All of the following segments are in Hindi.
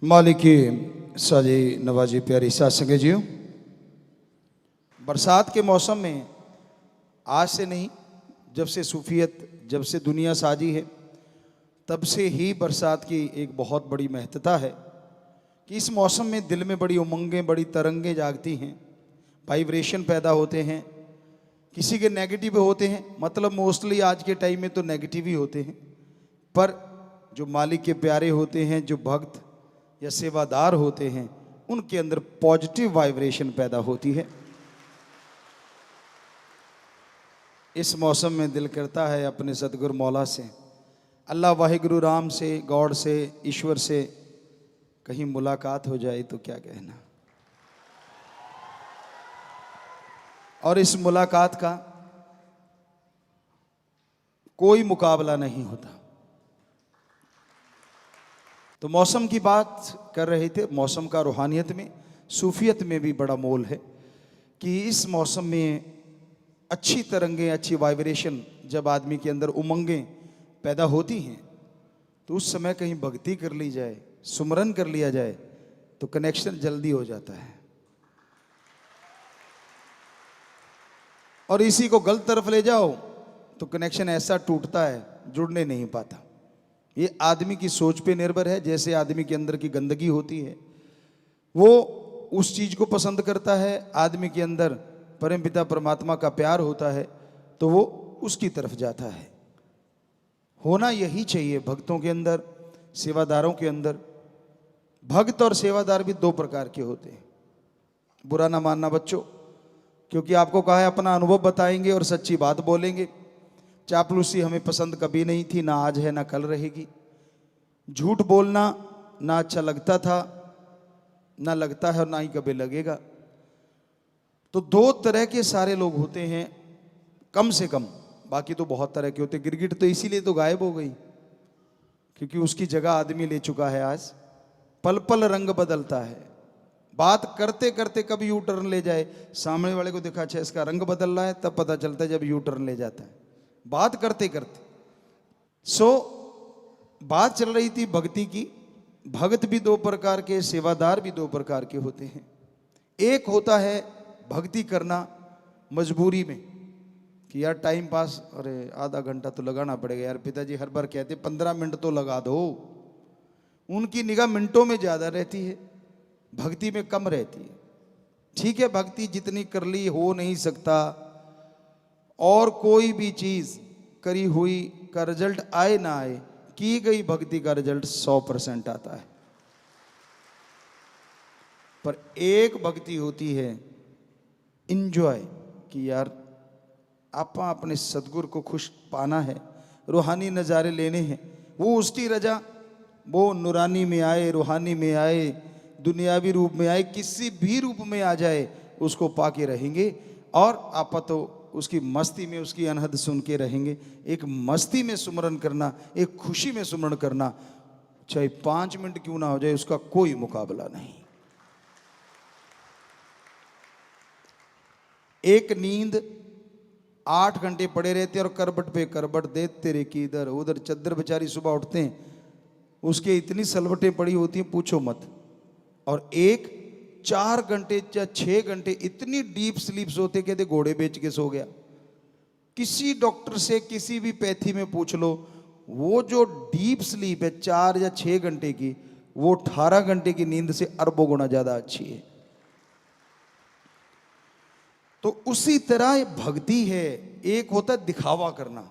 मालिकी साजी नवाजी प्यारी साथ संगे जियो। बरसात के मौसम में आज से नहीं, जब से सूफियत, जब से दुनिया साजी है, तब से ही बरसात की एक बहुत बड़ी महत्ता है कि इस मौसम में दिल में बड़ी उमंगें, बड़ी तरंगें जागती हैं, वाइब्रेशन पैदा होते हैं। किसी के नेगेटिव होते हैं, मतलब मोस्टली आज के टाइम में तो नेगेटिव ही होते हैं, पर जो मालिक के प्यारे होते हैं, जो भक्त या सेवादार होते हैं, उनके अंदर पॉजिटिव वाइब्रेशन पैदा होती है। इस मौसम में दिल करता है अपने सतगुरु मौला से, अल्लाह वाहिगुरु राम से, गॉड से, ईश्वर से कहीं मुलाकात हो जाए तो क्या कहना। और इस मुलाकात का कोई मुकाबला नहीं होता। तो मौसम की बात कर रहे थे। मौसम का रूहानियत में, सूफियत में भी बड़ा मोल है कि इस मौसम में अच्छी तरंगें, अच्छी वाइब्रेशन, जब आदमी के अंदर उमंगें पैदा होती हैं तो उस समय कहीं भक्ति कर ली जाए, सुमरन कर लिया जाए तो कनेक्शन जल्दी हो जाता है। और इसी को गलत तरफ ले जाओ तो कनेक्शन ऐसा टूटता है, जुड़ने नहीं पाता। ये आदमी की सोच पे निर्भर है। जैसे आदमी के अंदर की गंदगी होती है, वो उस चीज को पसंद करता है। आदमी के अंदर परमपिता परमात्मा का प्यार होता है तो वो उसकी तरफ जाता है। होना यही चाहिए भक्तों के अंदर, सेवादारों के अंदर। भक्त और सेवादार भी दो प्रकार के होते हैं। बुरा ना मानना बच्चों, क्योंकि आपको कहा है अपना अनुभव बताएंगे और सच्ची बात बोलेंगे। चापलूसी हमें पसंद कभी नहीं थी, ना आज है ना कल रहेगी। झूठ बोलना ना अच्छा लगता था, ना लगता है और ना ही कभी लगेगा। तो दो तरह के सारे लोग होते हैं कम से कम, बाकी तो बहुत तरह के होते हैं। गिरगिट तो इसीलिए तो गायब हो गई क्योंकि उसकी जगह आदमी ले चुका है। आज पल पल रंग बदलता है। बात करते करते कब यू टर्न ले जाए, सामने वाले को देखा अच्छा इसका रंग बदल रहा है, तब पता चलता है जब यू टर्न ले जाता है, बात करते करते। बात चल रही थी भक्ति की। भक्त भी दो प्रकार के, सेवादार भी दो प्रकार के होते हैं। एक होता है भक्ति करना मजबूरी में कि यार टाइम पास, अरे आधा घंटा तो लगाना पड़ेगा यार, पिताजी हर बार कहते 15 मिनट तो लगा दो। उनकी निगाह मिनटों में ज्यादा रहती है, भक्ति में कम रहती है। ठीक है, भक्ति जितनी कर ली हो नहीं सकता, और कोई भी चीज करी हुई का रिजल्ट आए ना आए, की गई भक्ति का रिजल्ट 100% आता है। पर एक भक्ति होती है इंजॉय, कि यार आपा अपने सदगुरु को खुश पाना है, रूहानी नज़ारे लेने हैं। वो उसकी रजा, वो नूरानी में आए, रूहानी में आए, दुनियावी रूप में आए, किसी भी रूप में आ जाए, उसको पाके रहेंगे। और आपा तो उसकी मस्ती में, उसकी अनहद सुन के रहेंगे। एक मस्ती में सुमरन करना, एक खुशी में सुमरन करना, चाहे 5 मिनट क्यों ना हो जाए, उसका कोई मुकाबला नहीं। एक नींद 8 घंटे पड़े रहते और करबट पे करबट देते रे कि इधर उधर, चद्दर बेचारी सुबह उठते हैं उसके इतनी सलवटें पड़ी होती हैं पूछो मत। और एक 4 घंटे या 6 घंटे इतनी डीप स्लीप सोते, कहते घोड़े बेच के सो गया। किसी डॉक्टर से किसी भी पैथी में पूछ लो, वो जो डीप स्लीप है 4 या 6 घंटे की, वो 18 घंटे की नींद से अरबों गुना ज्यादा अच्छी है। तो उसी तरह भक्ति है। एक होता है दिखावा करना,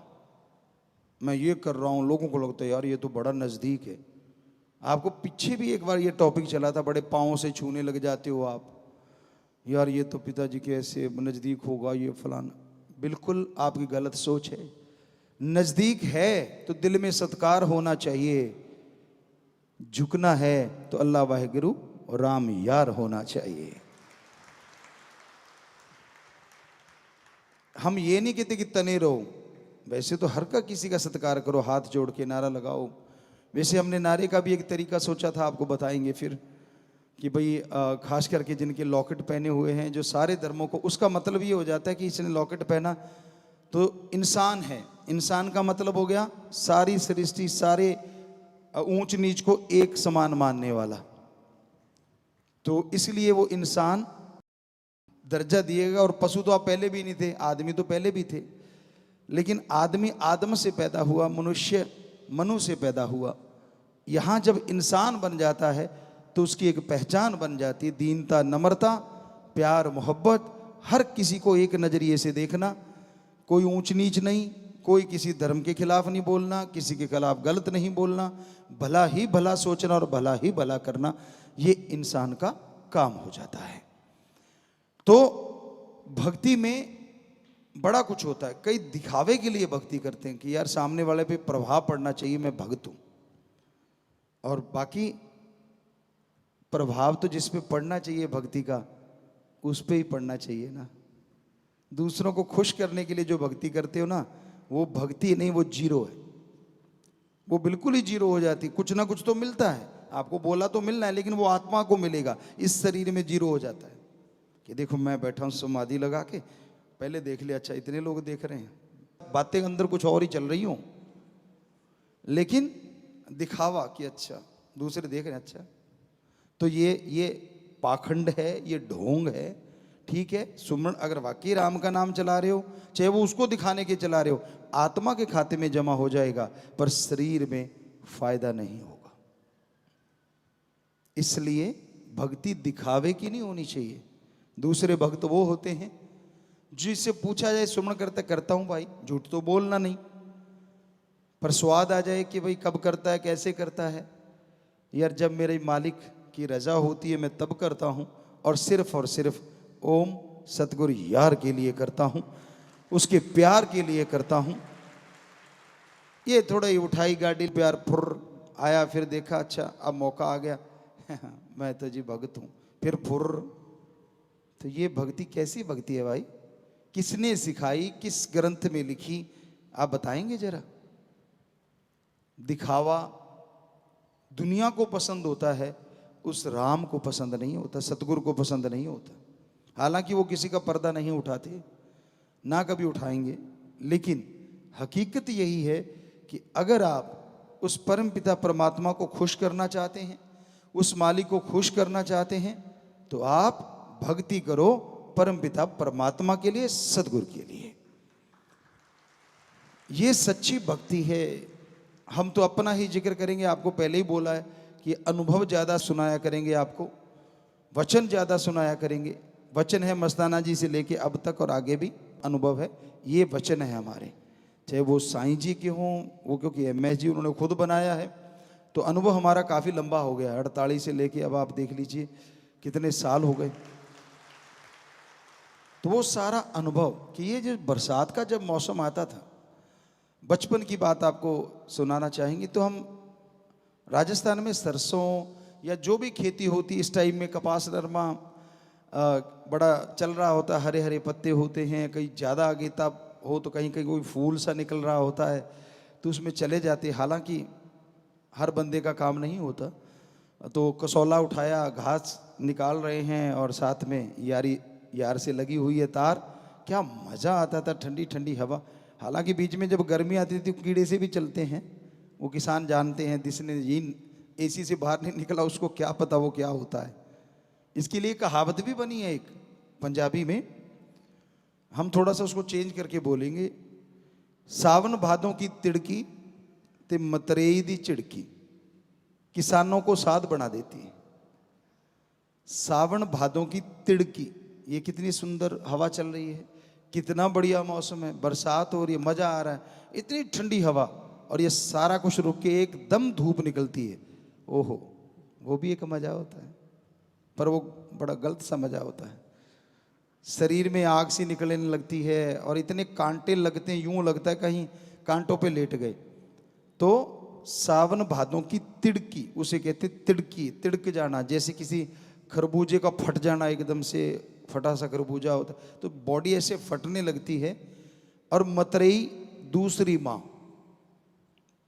मैं ये कर रहा हूं, लोगों को लगता है यार ये तो बड़ा नजदीक है। आपको पीछे भी एक बार ये टॉपिक चला था, बड़े पाँव से छूने लग जाते हो आप, यार ये तो पिताजी के ऐसे नज़दीक होगा, ये फलाना। बिल्कुल आपकी गलत सोच है। नज़दीक है तो दिल में सत्कार होना चाहिए, झुकना है तो अल्लाह वाहिगुरु राम यार होना चाहिए। हम ये नहीं कहते कि तने रहो, वैसे तो हर का किसी का सत्कार करो, हाथ जोड़ के नारा लगाओ। वैसे हमने नारे का भी एक तरीका सोचा था, आपको बताएंगे फिर, कि भाई खास करके जिनके लॉकेट पहने हुए हैं, जो सारे धर्मों को, उसका मतलब ये हो जाता है कि इसने लॉकेट पहना तो इंसान है। इंसान का मतलब हो गया सारी सृष्टि, सारे ऊंच नीच को एक समान मानने वाला। तो इसलिए वो इंसान दर्जा दिएगा। और पशु तो आप पहले भी नहीं थे, आदमी तो पहले भी थे, लेकिन आदमी आदम से पैदा हुआ, मनुष्य मनु से पैदा हुआ। यहाँ जब इंसान बन जाता है तो उसकी एक पहचान बन जाती है, दीनता, नम्रता, प्यार, मोहब्बत, हर किसी को एक नज़रिए से देखना, कोई ऊंच नीच नहीं, कोई किसी धर्म के खिलाफ नहीं बोलना, किसी के खिलाफ गलत नहीं बोलना, भला ही भला सोचना और भला ही भला करना, ये इंसान का काम हो जाता है। तो भक्ति में बड़ा कुछ होता है। कई दिखावे के लिए भक्ति करते हैं कि यार सामने वाले पे प्रभाव पड़ना चाहिए, मैं भक्त हूं, और बाकी प्रभाव तो जिस पे पड़ना चाहिए भक्ति का, उस पे ही पड़ना चाहिए ना। दूसरों को खुश करने के लिए जो भक्ति करते हो ना, वो भक्ति नहीं, वो जीरो है, वो बिल्कुल ही जीरो हो जाती। कुछ ना कुछ तो मिलता है, आपको बोला तो मिलना है, लेकिन वो आत्मा को मिलेगा, इस शरीर में जीरो हो जाता है। कि देखो मैं बैठा हूँ समाधि लगा के, पहले देख लिया, अच्छा इतने लोग देख रहे हैं, बातें अंदर कुछ और ही चल रही हो, लेकिन दिखावा कि अच्छा दूसरे देख रहे हैं। अच्छा तो ये पाखंड है, ये ढोंग है। ठीक है, सुमरण अगर वाकई राम का नाम चला रहे हो, चाहे वो उसको दिखाने के चला रहे हो, आत्मा के खाते में जमा हो जाएगा, पर शरीर में फायदा नहीं होगा। इसलिए भक्ति दिखावे की नहीं होनी चाहिए। दूसरे भक्त वो होते हैं जिससे पूछा जाए सुमरण करता हूं भाई, झूठ तो बोलना नहीं, पर स्वाद आ जाए कि भाई कब करता है, कैसे करता है। यार जब मेरे मालिक की रजा होती है मैं तब करता हूं, और सिर्फ ओम सतगुरु यार के लिए करता हूं, उसके प्यार के लिए करता हूं। ये थोड़ा ही उठाई गाड़ी, प्यार फुर आया, फिर देखा अच्छा अब मौका आ गया मैं तो जी भक्त हूं, फिर फुर। तो ये भक्ति कैसी भक्ति है भाई? किसने सिखाई, किस ग्रंथ में लिखी, आप बताएंगे जरा? दिखावा दुनिया को पसंद होता है, उस राम को पसंद नहीं होता, सतगुरु को पसंद नहीं होता। हालांकि वो किसी का पर्दा नहीं उठाते, ना कभी उठाएंगे, लेकिन हकीकत यही है कि अगर आप उस परम पिता परमात्मा को खुश करना चाहते हैं, उस मालिक को खुश करना चाहते हैं, तो आप भक्ति करो परम पिता परमात्मा के लिए, सतगुरु के लिए। ये सच्ची भक्ति है। हम तो अपना ही जिक्र करेंगे, आपको पहले ही बोला है कि अनुभव ज़्यादा सुनाया करेंगे, आपको वचन ज़्यादा सुनाया करेंगे। वचन है मस्ताना जी से लेके अब तक और आगे भी अनुभव है, ये वचन है हमारे, चाहे वो साईं जी के हों, वो क्योंकि MS जी उन्होंने खुद बनाया है, तो अनुभव हमारा काफ़ी लंबा हो गया, 48 से लेके अब आप देख लीजिए कितने साल हो गए। तो वो सारा अनुभव कि ये जो बरसात का जब मौसम आता था, बचपन की बात आपको सुनाना चाहेंगे। तो हम राजस्थान में सरसों या जो भी खेती होती इस टाइम में, कपास नरमा बड़ा चल रहा होता है, हरे हरे पत्ते होते हैं, कहीं ज़्यादा आगेता हो तो कहीं कहीं कोई फूल सा निकल रहा होता है, तो उसमें चले जाते। हालांकि हर बंदे का काम नहीं होता, तो कसौला उठाया, घास निकाल रहे हैं और साथ में यार से लगी हुई है तार। क्या मज़ा आता था, ठंडी ठंडी हवा। हालांकि बीच में जब गर्मी आती थी कीड़े से भी चलते हैं, वो किसान जानते हैं, जिसने AC से बाहर नहीं निकला उसको क्या पता वो क्या होता है। इसके लिए कहावत भी बनी है एक पंजाबी में, हम थोड़ा सा उसको चेंज करके बोलेंगे। सावन भादों की तिड़की ते मतरेई दी चिड़की किसानों को साध बना देती है। सावन भादों की तिड़की, ये कितनी सुंदर हवा चल रही है, कितना बढ़िया मौसम है, बरसात हो रही है, मज़ा आ रहा है, इतनी ठंडी हवा, और ये सारा कुछ रुक के एकदम धूप निकलती है। ओहो, वो भी एक मज़ा होता है, पर वो बड़ा गलत सा मज़ा होता है। शरीर में आग सी निकलने लगती है और इतने कांटे लगते हैं, यूं लगता है कहीं कांटों पे लेट गए। तो सावन भादों की तिड़की, उसे कहते तिड़की, तिड़क जाना, जैसे किसी खरबूजे का फट जाना, एकदम से फटा सा खरबूजा होता है तो बॉडी ऐसे फटने लगती है। और मतरेई दूसरी माँ,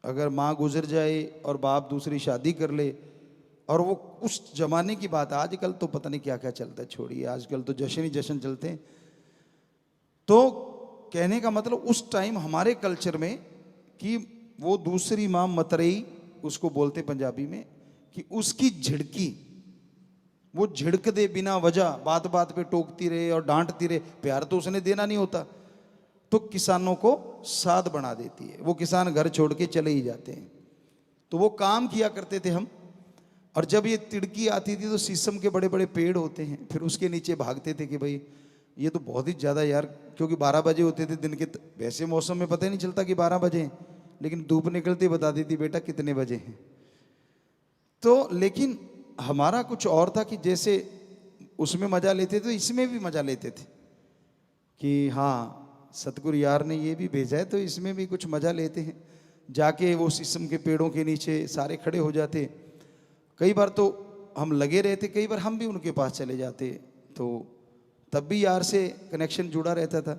अगर माँ गुजर जाए और बाप दूसरी शादी कर ले, और वो उस जमाने की बात, आजकल तो पता नहीं क्या क्या चलता है, छोड़िए, आजकल तो जश्न ही जश्न चलते हैं। तो कहने का मतलब उस टाइम हमारे कल्चर में कि वो दूसरी माँ मतरेई उसको बोलते पंजाबी में, कि उसकी झिड़की वो झिड़क दे बिना वजह, बात बात पे टोकती रहे और डांटती रहे, प्यार तो उसने देना नहीं होता, तो किसानों को साध बना देती है। वो किसान घर छोड़ के चले ही जाते हैं। तो वो काम किया करते थे हम। और जब ये तिड़की आती थी तो शीशम के बड़े बड़े पेड़ होते हैं, फिर उसके नीचे भागते थे कि भाई ये तो बहुत ही ज़्यादा यार, क्योंकि 12 बजे होते थे दिन के, वैसे मौसम में पता ही नहीं चलता कि 12 बजे हैं, लेकिन धूप निकलती बता देती बेटा कितने बजे हैं। तो लेकिन हमारा कुछ और था कि जैसे उसमें मज़ा लेते थे तो इसमें भी मज़ा लेते थे कि हाँ सतगुरु यार ने ये भी भेजा है तो इसमें भी कुछ मज़ा लेते हैं। जाके वो शीशम के पेड़ों के नीचे सारे खड़े हो जाते। कई बार तो हम लगे रहते, कई बार हम भी उनके पास चले जाते, तो तब भी यार से कनेक्शन जुड़ा रहता था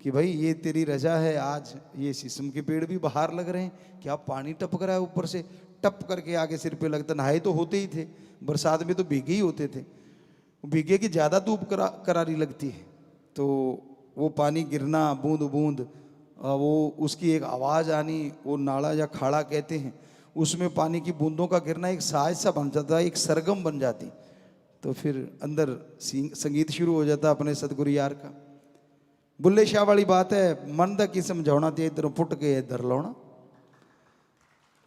कि भाई ये तेरी रजा है, आज ये शीशम के पेड़ भी बाहर लग रहे हैं, क्या पानी टपक रहा है ऊपर से, टप करके आगे सिर पे लगता। नहाए तो होते ही थे, बरसात में तो भीगे ही होते थे, भीगे की ज़्यादा धूप करारी लगती है, तो वो पानी गिरना बूंद बूंद, वो उसकी एक आवाज़ आनी, वो नाला या खाड़ा कहते हैं, उसमें पानी की बूंदों का गिरना एक साज सा बन जाता, एक सरगम बन जाती। तो फिर अंदर संगीत शुरू हो जाता अपने सतगुरु यार का। बुल्ले शाह वाली बात है, मन दा की समझाना ते इधर फुट के इधर लाना,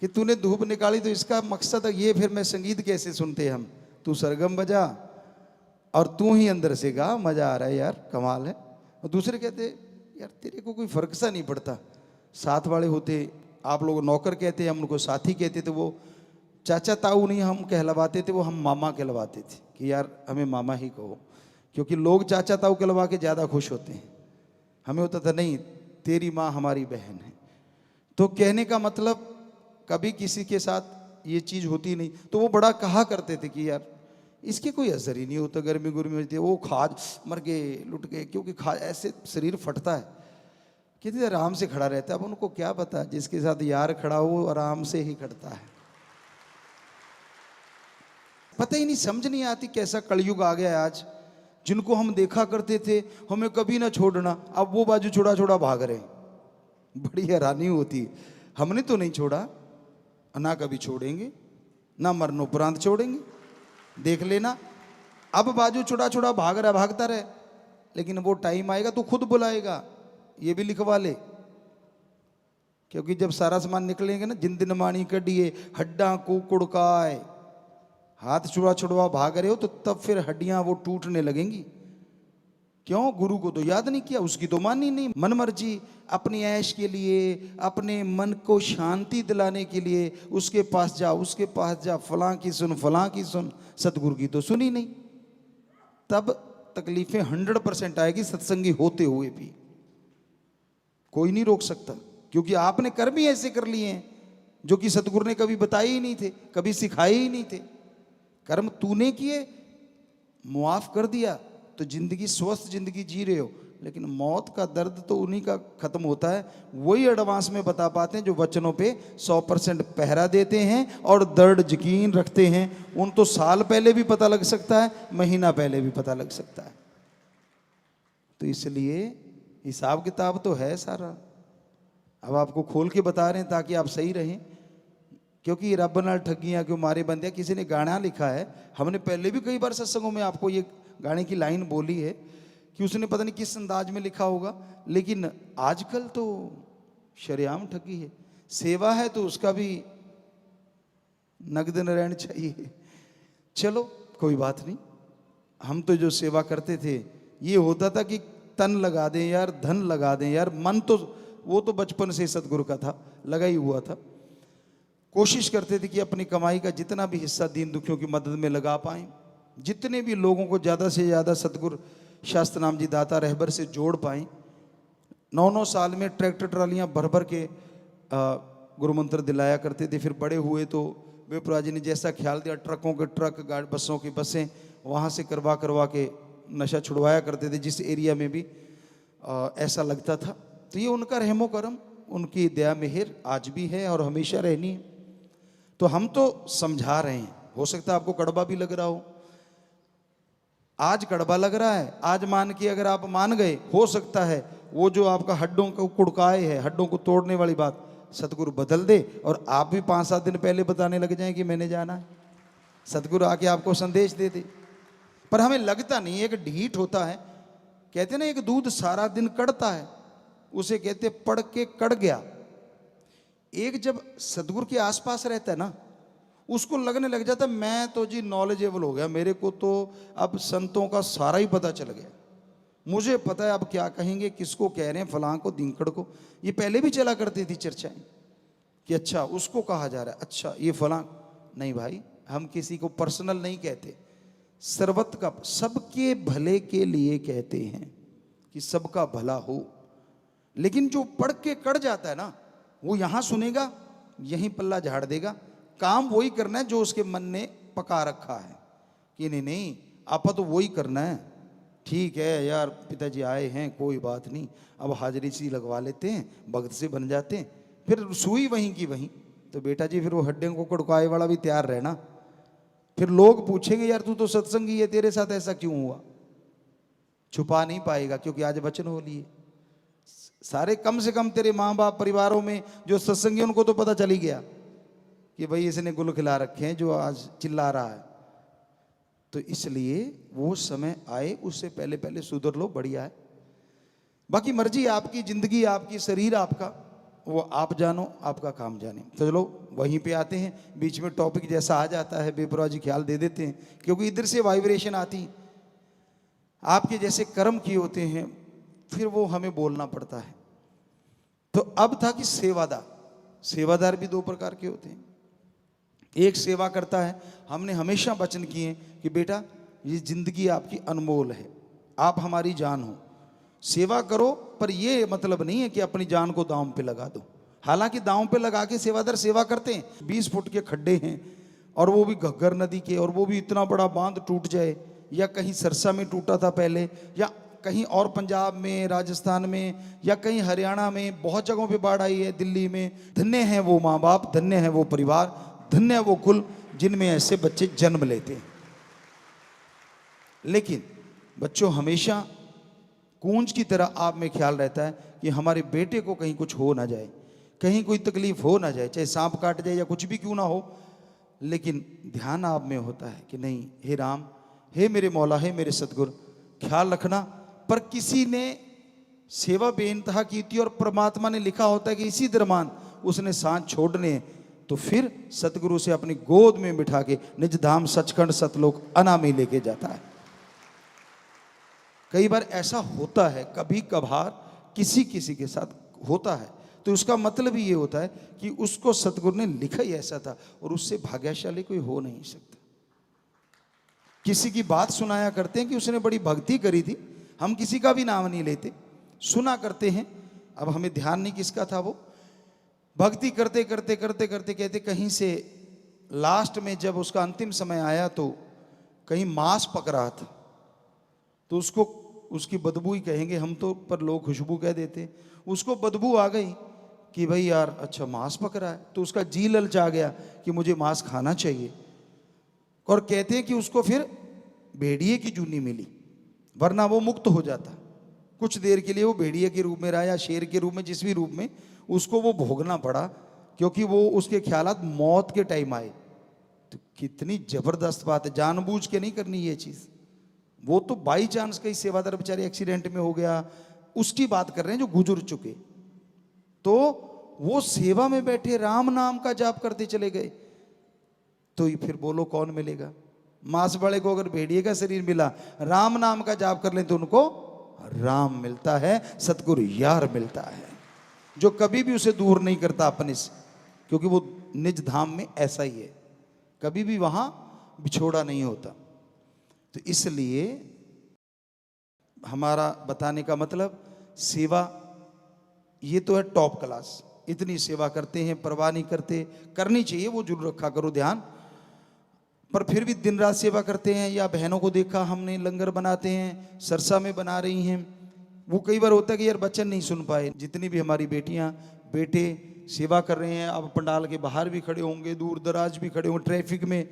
कि तूने धूप निकाली तो इसका मकसद है ये, फिर मैं संगीत कैसे सुनते हम, तू सरगम बजा और तू ही अंदर से गा, मजा आ रहा है यार, कमाल है। और दूसरे कहते यार तेरे को कोई फर्क सा नहीं पड़ता, साथ वाले होते, आप लोग नौकर कहते हैं, हम उनको साथी कहते थे, वो चाचा ताऊ नहीं हम कहलवाते थे, वो हम मामा कहलवाते थे कि यार हमें मामा ही कहो, क्योंकि लोग चाचा ताऊ कहलवा के ज़्यादा खुश होते हैं। हमें होता था नहीं तेरी माँ हमारी बहन है। तो कहने का मतलब कभी किसी के साथ ये चीज़ होती नहीं, तो वो बड़ा कहा करते थे कि यार इसके कोई असर ही नहीं होता, गर्मी गुर्मी होती है, वो खाज मर गए लुट गए, क्योंकि खाज ऐसे शरीर फटता है, कितने आराम से खड़ा रहता है। अब उनको क्या पता, जिसके साथ यार खड़ा हो आराम से ही खड़ता है। पता ही नहीं, समझ नहीं आती कैसा कलयुग आ गया है आज। जिनको हम देखा करते थे हमें कभी ना छोड़ना, अब वो बाजू छोड़ा छोड़ा भाग रहे, बड़ी हैरानी होती। हमने तो नहीं छोड़ा, ना कभी छोड़ेंगे, ना मरणोपरांत छोड़ेंगे, देख लेना। अब बाजू छोड़ा छोड़ा भाग रहा, भागता रहे, लेकिन वो टाइम आएगा तो खुद बुलाएगा, ये भी लिखवा ले। क्योंकि जब सारा सामान निकलेंगे ना, जिन दिन माणी कडिए हड्डा कुड़काए, हाथ छुड़ा छुड़वा भाग रहे हो तो तब फिर हड्डियां वो टूटने लगेंगी। क्यों? गुरु को तो याद नहीं किया, उसकी तो मानी नहीं। मन मर्जी अपनी ऐश के लिए, अपने मन को शांति दिलाने के लिए उसके पास जा, उसके पास जा, फलां की सुन फलां की सुन, सतगुरु की तो सुनी नहीं। तब तकलीफें 100% आएगी, सत्संगी होते हुए भी कोई नहीं रोक सकता, क्योंकि आपने कर्म ही ऐसे कर लिए हैं जो कि सतगुरु ने कभी बताए ही नहीं थे, कभी सिखाए ही नहीं थे। कर्म तूने किए, मुआफ कर दिया तो जिंदगी स्वस्थ जिंदगी जी रहे हो, लेकिन मौत का दर्द तो उन्हीं का खत्म होता है, वही एडवांस में बता पाते हैं जो वचनों पे 100% पहरा देते हैं और दृढ़ यकीन रखते हैं। उन तो साल पहले भी पता लग सकता है, महीना पहले भी पता लग सकता है। तो इसलिए हिसाब किताब तो है सारा, अब आपको खोल के बता रहे हैं ताकि आप सही रहें। क्योंकि रब नाल ठगियां क्यों मारे बंदे, किसी ने गाना लिखा है, हमने पहले भी कई बार सत्संगों में आपको ये गाने की लाइन बोली है कि उसने पता नहीं किस अंदाज में लिखा होगा, लेकिन आजकल तो शरेआम ठगी है। सेवा है तो उसका भी नगद नारायण चाहिए। चलो कोई बात नहीं, हम तो जो सेवा करते थे ये होता था कि तन लगा दें यार, धन लगा दें यार, मन तो वो तो बचपन से सतगुरु का था, लगा ही हुआ था। कोशिश करते थे कि अपनी कमाई का जितना भी हिस्सा दीन दुखियों की मदद में लगा पाएं, जितने भी लोगों को ज़्यादा से ज़्यादा सतगुरु शास्त्र नाम जी दाता रहबर से जोड़ पाएं। 9-9 साल में ट्रैक्टर ट्रालियाँ भर भर के गुरु मंत्र दिलाया करते थे। फिर बड़े हुए तो बेपुरा जी ने जैसा ख्याल दिया, ट्रकों के ट्रक, बसों की बसें वहाँ से करवा करवा के नशा छुड़वाया करते थे, जिस एरिया में भी ऐसा लगता था। तो ये उनका रहमो करम, उनकी दया मेहर आज भी है और हमेशा रहनी है। तो हम तो समझा रहे हैं, हो सकता है आपको कड़वा भी लग रहा हो, आज कड़वा लग रहा है, आज मान के अगर आप मान गए, हो सकता है वो जो आपका हड्डों को कुड़काए है, हड्डों को तोड़ने वाली बात सतगुरु बदल दे और आप भी 5-7 दिन पहले बताने लग जाएं कि मैंने जाना है। सतगुरु आके आपको संदेश दे दे, पर हमें लगता नहीं, एक ढीठ होता है। कहते ना एक दूध सारा दिन कड़ता है, उसे कहते पड़ के कड़ गया। एक जब सदगुरु के आसपास रहता है ना, उसको लगने लग जाता मैं तो जी नॉलेजेबल हो गया, मेरे को तो अब संतों का सारा ही पता चल गया, मुझे पता है अब क्या कहेंगे, किसको कह रहे हैं, फलां को दिनकड़ को। ये पहले भी चला करती थी चर्चाएं कि अच्छा उसको कहा जा रहा है, अच्छा ये फलां। नहीं भाई, हम किसी को पर्सनल नहीं कहते, सर्वत का सबके भले के लिए कहते हैं कि सबका भला हो। लेकिन जो पढ़ के कड़ जाता है ना, वो यहां सुनेगा, यहीं पल्ला झाड़ देगा, काम वही करना है जो उसके मन ने पका रखा है कि नहीं नहीं आपा तो वही करना है, ठीक है यार पिताजी आए हैं कोई बात नहीं, अब हाजिरी सी लगवा लेते हैं, भक्त से बन जाते हैं, फिर सुई वहीं की वहीं। तो बेटा जी फिर वो हड्डियों को कड़काए वाला भी तैयार रहना, फिर लोग पूछेंगे यार तू तो सत्संगी है, तेरे साथ ऐसा क्यों हुआ। छुपा नहीं पाएगा क्योंकि आज वचन हो लिए सारे, कम से कम तेरे माँ बाप परिवारों में जो सत्संगी उनको तो पता चल ही गया कि भाई इसने गुल खिला रखे हैं जो आज चिल्ला रहा है। तो इसलिए वो समय आए उससे पहले पहले सुधर लो, बढ़िया है। बाकी मर्जी आपकी, जिंदगी आपकी, शरीर आपका, वो आप जानो, आपका काम जाने। तो चलो वहीं पे आते हैं, बीच में टॉपिक जैसा आ जाता है बेपरवाह जी ख्याल दे देते हैं, क्योंकि इधर से वाइब्रेशन आती, आपके जैसे कर्म किए होते हैं फिर वो हमें बोलना पड़ता है। तो अब था कि सेवादार, सेवादार भी दो प्रकार के होते हैं। एक सेवा करता है, हमने हमेशा वचन किए कि बेटा ये जिंदगी आपकी अनमोल है, आप हमारी जान हो, सेवा करो, पर ये मतलब नहीं है कि अपनी जान को दांव पे लगा दो। हालांकि दांव पे लगा के सेवादार सेवा करते हैं। 20 फुट के खड्डे हैं और वो भी घग्गर नदी के, और वो भी इतना बड़ा बांध टूट जाए, या कहीं सरसा में टूटा था पहले, या कहीं और पंजाब में, राजस्थान में, या कहीं हरियाणा में, बहुत जगहों पे बाढ़ आई है, दिल्ली में। धन्य हैं वो माँ बाप, धन्य है वो परिवार, धन्य है वो कुल जिनमें ऐसे बच्चे जन्म लेते हैं। लेकिन बच्चों हमेशा कूंज की तरह आप में ख्याल रहता है कि हमारे बेटे को कहीं कुछ हो ना जाए, कहीं कोई तकलीफ हो ना जाए, चाहे सांप काट जाए या कुछ भी क्यों ना हो। लेकिन ध्यान आप में होता है कि नहीं, हे राम, हे मेरे मौला, हे मेरे सतगुरु, ख्याल रखना। पर किसी ने सेवा बेइंतहा की थी और परमात्मा ने लिखा होता है कि इसी दरमान उसने सांस छोड़ने, तो फिर सतगुरु से अपनी गोद में बिठा के निज धाम सचखंड सतलोक अनामी लेके जाता है। कई बार ऐसा होता है, कभी कभार किसी किसी के साथ होता है, तो उसका मतलब ही ये होता है कि उसको सतगुरु ने लिखा ही ऐसा था और उससे भाग्यशाली कोई हो नहीं सकता। किसी की बात सुनाया करते हैं कि उसने बड़ी भक्ति करी थी, हम किसी का भी नाम नहीं लेते, सुना करते हैं, अब हमें ध्यान नहीं किसका था वो। भक्ति करते करते करते करते कहते कहीं से लास्ट में जब उसका अंतिम समय आया तो कहीं मांस पक रहा था, तो उसको उसकी बदबू ही कहेंगे हम तो, पर लोग खुशबू कह देते। उसको बदबू आ गई कि भाई यार अच्छा मांस पक रहा है, तो उसका जी ललचा गया कि मुझे मांस खाना चाहिए। और कहते हैं कि उसको फिर भेड़िए की जूनी मिली, वरना वो मुक्त हो जाता। कुछ देर के लिए वो भेड़िए के रूप में रहा या शेर के रूप में, जिस भी रूप में, उसको वो भोगना पड़ा, क्योंकि वो उसके ख्यालात मौत के टाइम आए। तो कितनी जबरदस्त बात है, जानबूझ के नहीं करनी ये चीज। वो तो बाई चांस कहीं सेवादार बेचारे एक्सीडेंट में हो गया, उसकी बात कर रहे हैं जो गुजर चुके। तो वो सेवा में बैठे राम नाम का जाप करते चले गए, तो फिर बोलो कौन मिलेगा। मांस वाले को अगर भेड़िए का शरीर मिला, राम नाम का जाप कर लें तो उनको राम मिलता है, सतगुरु यार मिलता है, जो कभी भी उसे दूर नहीं करता अपने से, क्योंकि वो निज धाम में ऐसा ही है, कभी भी वहां बिछोड़ा नहीं होता। तो इसलिए हमारा बताने का मतलब, सेवा ये तो है टॉप क्लास, इतनी सेवा करते हैं, परवाह नहीं करते, करनी चाहिए, वो जरूर रखा करो ध्यान। पर फिर भी दिन रात सेवा करते हैं। या बहनों को देखा हमने लंगर बनाते हैं, सरसा में बना रही हैं, वो कई बार होता है कि यार बच्चन नहीं सुन पाए। जितनी भी हमारी बेटियां बेटे सेवा कर रहे हैं, अब पंडाल के बाहर भी खड़े होंगे, दूर दराज भी खड़े होंगे ट्रैफिक में,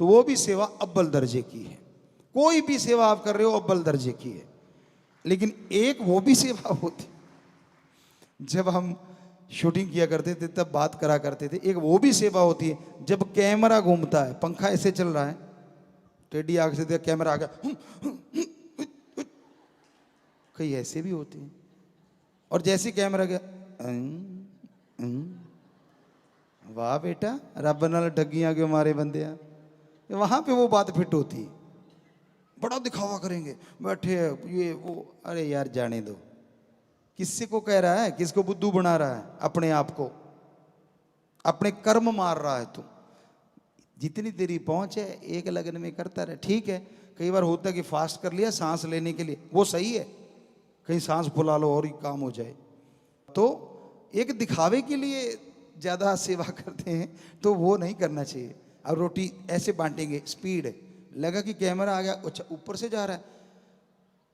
तो वो भी सेवा अव्वल दर्जे की है। कोई भी सेवा आप कर रहे हो अव्वल दर्जे की है। लेकिन एक वो भी सेवा होती, जब हम शूटिंग किया करते थे तब बात करा करते थे, एक वो भी सेवा होती है जब कैमरा घूमता है, पंखा ऐसे चल रहा है, टेढ़ी आंख से देखा कैमरा आ गया, कई ऐसे भी होते हैं। और जैसे ही कैमरा गया, वाह बेटा रब नाल ठगियां क्यों मारे बंदे, वहां पे वो बात फिट होती है। बड़ा दिखावा करेंगे, बैठे ये वो, अरे यार जाने दो। किससे को कह रहा है, किसको बुद्धू बना रहा है? अपने आप को, अपने कर्म मार रहा है तू। जितनी तेरी पहुंच है एक लगन में करता रहे, ठीक है। कई बार होता है कि फास्ट कर लिया सांस लेने के लिए, वो सही है, कहीं सांस फुला लो और ही काम हो जाए। तो एक दिखावे के लिए ज़्यादा सेवा करते हैं तो वो नहीं करना चाहिए। अब रोटी ऐसे बांटेंगे, स्पीड लगा कि कैमरा आ गया, अच्छा ऊपर से जा रहा है।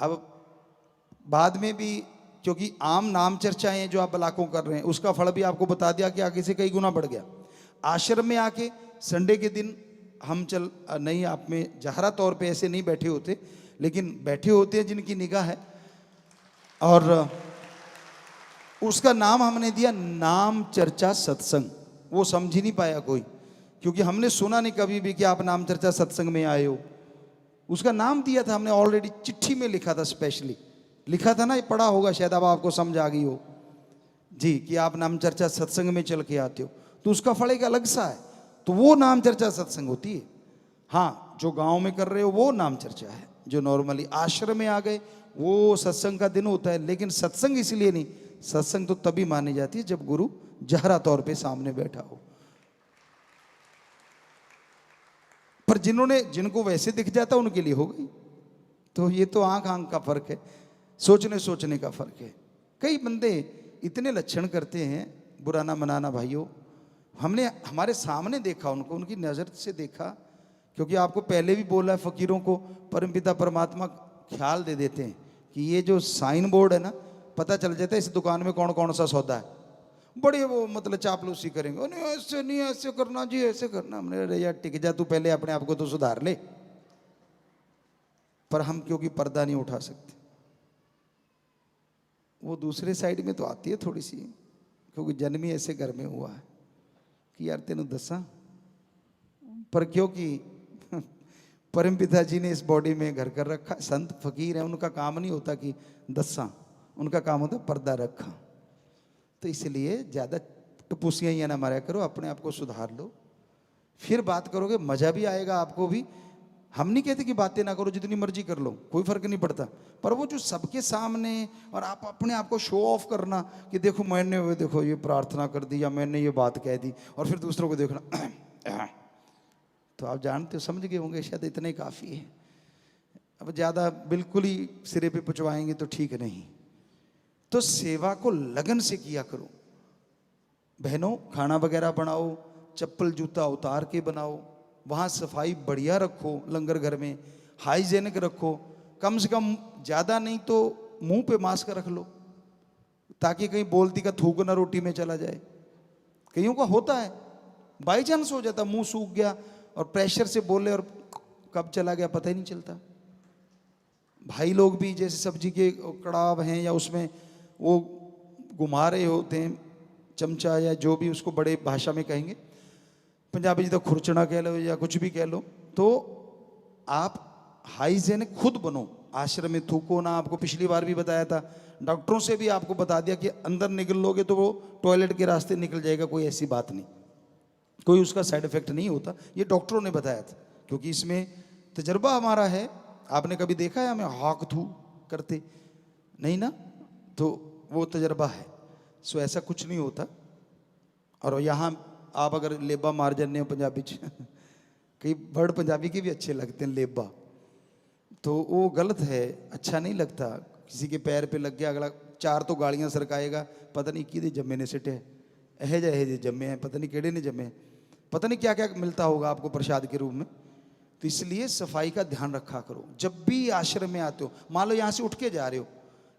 अब बाद में भी, क्योंकि आम नाम चर्चाएं जो आप लाखों कर रहे हैं, उसका फल भी आपको बता दिया कि आगे से कई गुना बढ़ गया। आश्रम में आके संडे के दिन हम चल नहीं, आप में जहरा तौर पे ऐसे नहीं बैठे होते, लेकिन बैठे होते हैं जिनकी निगाह है, और उसका नाम हमने दिया नाम चर्चा सत्संग। वो समझ ही नहीं पाया कोई, क्योंकि हमने सुना नहीं कभी भी कि आप नाम चर्चा सत्संग में आए हो। उसका नाम दिया था हमने, ऑलरेडी चिट्ठी में लिखा था, स्पेशली लिखा था ना, ये पढ़ा होगा शायद, अब आपको समझ आ गई हो जी, कि आप नाम चर्चा सत्संग में चल के आते हो, तो उसका फल एक अलग सा है। तो वो नाम चर्चा सत्संग होती है। हाँ, जो गांव में कर रहे हो वो नाम चर्चा है, जो नॉर्मली आश्रम में आ गए वो सत्संग का दिन होता है। लेकिन सत्संग इसलिए नहीं, सत्संग तो तभी मानी जाती है जब गुरु जहरा तौर पे सामने बैठा हो। पर जिनको वैसे दिख जाता उनके लिए हो गई। तो ये तो आंख आंख का फर्क है, सोचने का फर्क है। कई बंदे इतने लक्षण करते हैं, बुरा ना मनाना भाइयों, हमने हमारे सामने देखा उनको, उनकी नज़र से देखा। क्योंकि आपको पहले भी बोला है, फकीरों को परमपिता परमात्मा ख्याल दे देते हैं कि ये जो साइन बोर्ड है ना, पता चल जाता है इस दुकान में कौन कौन सा सौदा है। बड़े वो मतलब चापलूसी करेंगे, नहीं ऐसे नहीं, ऐसे करना जी, ऐसे करना। हमने अरे यार टिक जा, तू पहले अपने आप को तो सुधार ले। पर हम क्योंकि पर्दा नहीं उठा सकते, वो दूसरे साइड में तो आती है थोड़ी सी, क्योंकि जन्म ही ऐसे घर में हुआ है कि यार तेनू दसा। पर क्योंकि परम पिता जी ने इस बॉडी में घर कर रखा, संत फकीर है, उनका काम नहीं होता कि दसा, उनका काम होता पर्दा रखा। तो इसलिए ज़्यादा टपूसियाँ या ना मारा करो, अपने आप को सुधार लो, फिर बात करोगे मज़ा भी आएगा आपको भी। हम नहीं कहते कि बातें ना करो, जितनी मर्जी कर लो, कोई फर्क नहीं पड़ता। पर वो जो सबके सामने और आप अपने आप को शो ऑफ करना कि देखो मैंने, वो देखो ये प्रार्थना कर दी या मैंने ये बात कह दी, और फिर दूसरों को देखना तो आप जानते हो, समझ गए होंगे शायद, इतना ही काफ़ी है। अब ज़्यादा बिल्कुल ही सिरे पे पुचवाएंगे तो ठीक नहीं। तो सेवा को लगन से किया करो बहनों। खाना वगैरह बनाओ, चप्पल जूता उतार के बनाओ, वहाँ सफाई बढ़िया रखो, लंगर घर में हाइजेनिक रखो। कम से कम ज़्यादा नहीं तो मुंह पे मास्क रख लो, ताकि कहीं बोलती का थूक ना रोटी में चला जाए। कईयों का होता है, बाई चांस हो जाता, मुंह सूख गया और प्रेशर से बोले और कब चला गया पता ही नहीं चलता। भाई लोग भी जैसे सब्जी के कड़ाव हैं या उसमें वो घुमा रहे होते हैं चमचा या जो भी उसको बड़े भाषा में कहेंगे, पंजाबी जी तो खुरचना कह लो या कुछ भी कह लो, तो आप हाइजेनिक खुद बनो। आश्रम में थूको ना, आपको पिछली बार भी बताया था, डॉक्टरों से भी आपको बता दिया कि अंदर निकल लोगे तो वो टॉयलेट के रास्ते निकल जाएगा, कोई ऐसी बात नहीं, कोई उसका साइड इफेक्ट नहीं होता। ये डॉक्टरों ने बताया था, क्योंकि इसमें तजर्बा हमारा है। आपने कभी देखा है हमें हाक थू करते? नहीं ना, तो वो तजर्बा है। सो ऐसा कुछ नहीं होता। और यहाँ आप अगर लेबा मार जाने हो पंजाबी कई वर्ड पंजाबी के भी अच्छे लगते हैं, लेबा, तो वो गलत है, अच्छा नहीं लगता। किसी के पैर पे लग गया, अगला चार तो गालियाँ सरकाएगा, पता नहीं कि जम्मे ने सिटे एहे जे जम्मे हैं, पता नहीं केड़े ने जम्मे हैं, पता नहीं क्या क्या मिलता होगा आपको प्रसाद के रूप में। तो इसलिए सफाई का ध्यान रखा करो। जब भी आश्रम में आते हो, मान लो यहाँ से उठ के जा रहे हो,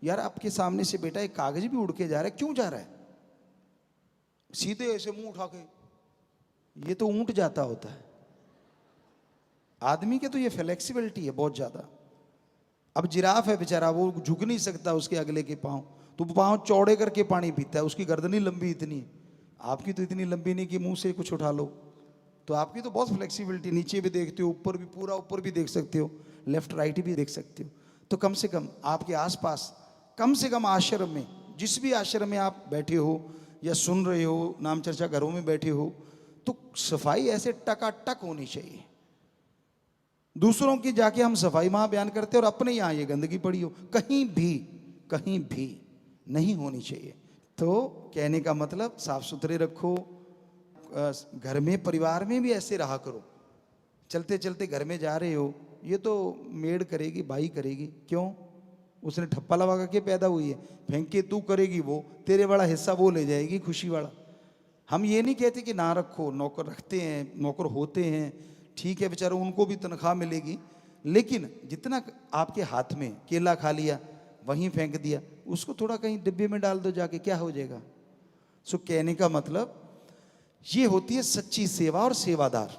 यार आपके सामने से बेटा एक कागज भी उड़ के जा रहा है, क्यों जा रहा है? सीधे ऐसे मुंह उठा के, ये तो ऊंट जाता होता है। आदमी के तो ये फ्लेक्सिबिलिटी है बहुत ज्यादा। अब जिराफ है बेचारा, वो झुक नहीं सकता उसके अगले के पांव, तो पांव चौड़े करके पानी पीता है, उसकी गर्दन ही लंबी इतनी है, आपकी तो इतनी लंबी नहीं कि मुंह से कुछ उठा लो। तो आपकी तो बहुत फ्लेक्सिबिलिटी, नीचे भी देखते हो, ऊपर भी, पूरा ऊपर भी देख सकते हो, लेफ्ट राइट भी देख सकते हो। तो कम से कम आपके आसपास, कम से कम आश्रम में, जिस भी आश्रम में आप बैठे हो या सुन रहे हो, नाम चर्चा घरों में बैठे हो, तो सफाई ऐसे टकाटक होनी चाहिए। दूसरों की जाके हम सफाई वहां बयान करते हैं और अपने यहाँ ये गंदगी पड़ी हो, कहीं भी नहीं होनी चाहिए। तो कहने का मतलब साफ सुथरे रखो, घर में परिवार में भी ऐसे रहा करो। चलते चलते घर में जा रहे हो, ये तो मेड करेगी, भाई करेगी, क्यों? उसने ठप्पा लगा के पैदा हुई है, फेंक के तू करेगी, वो तेरे वाला हिस्सा वो ले जाएगी, खुशी वाला। हम ये नहीं कहते कि ना रखो, नौकर रखते हैं, नौकर होते हैं, ठीक है, बेचारों उनको भी तनख्वाह मिलेगी, लेकिन जितना आपके हाथ में, केला खा लिया वहीं फेंक दिया, उसको थोड़ा कहीं डिब्बे में डाल दो जाके, क्या हो जाएगा? सो कहने का मतलब ये होती है सच्ची सेवा और सेवादार।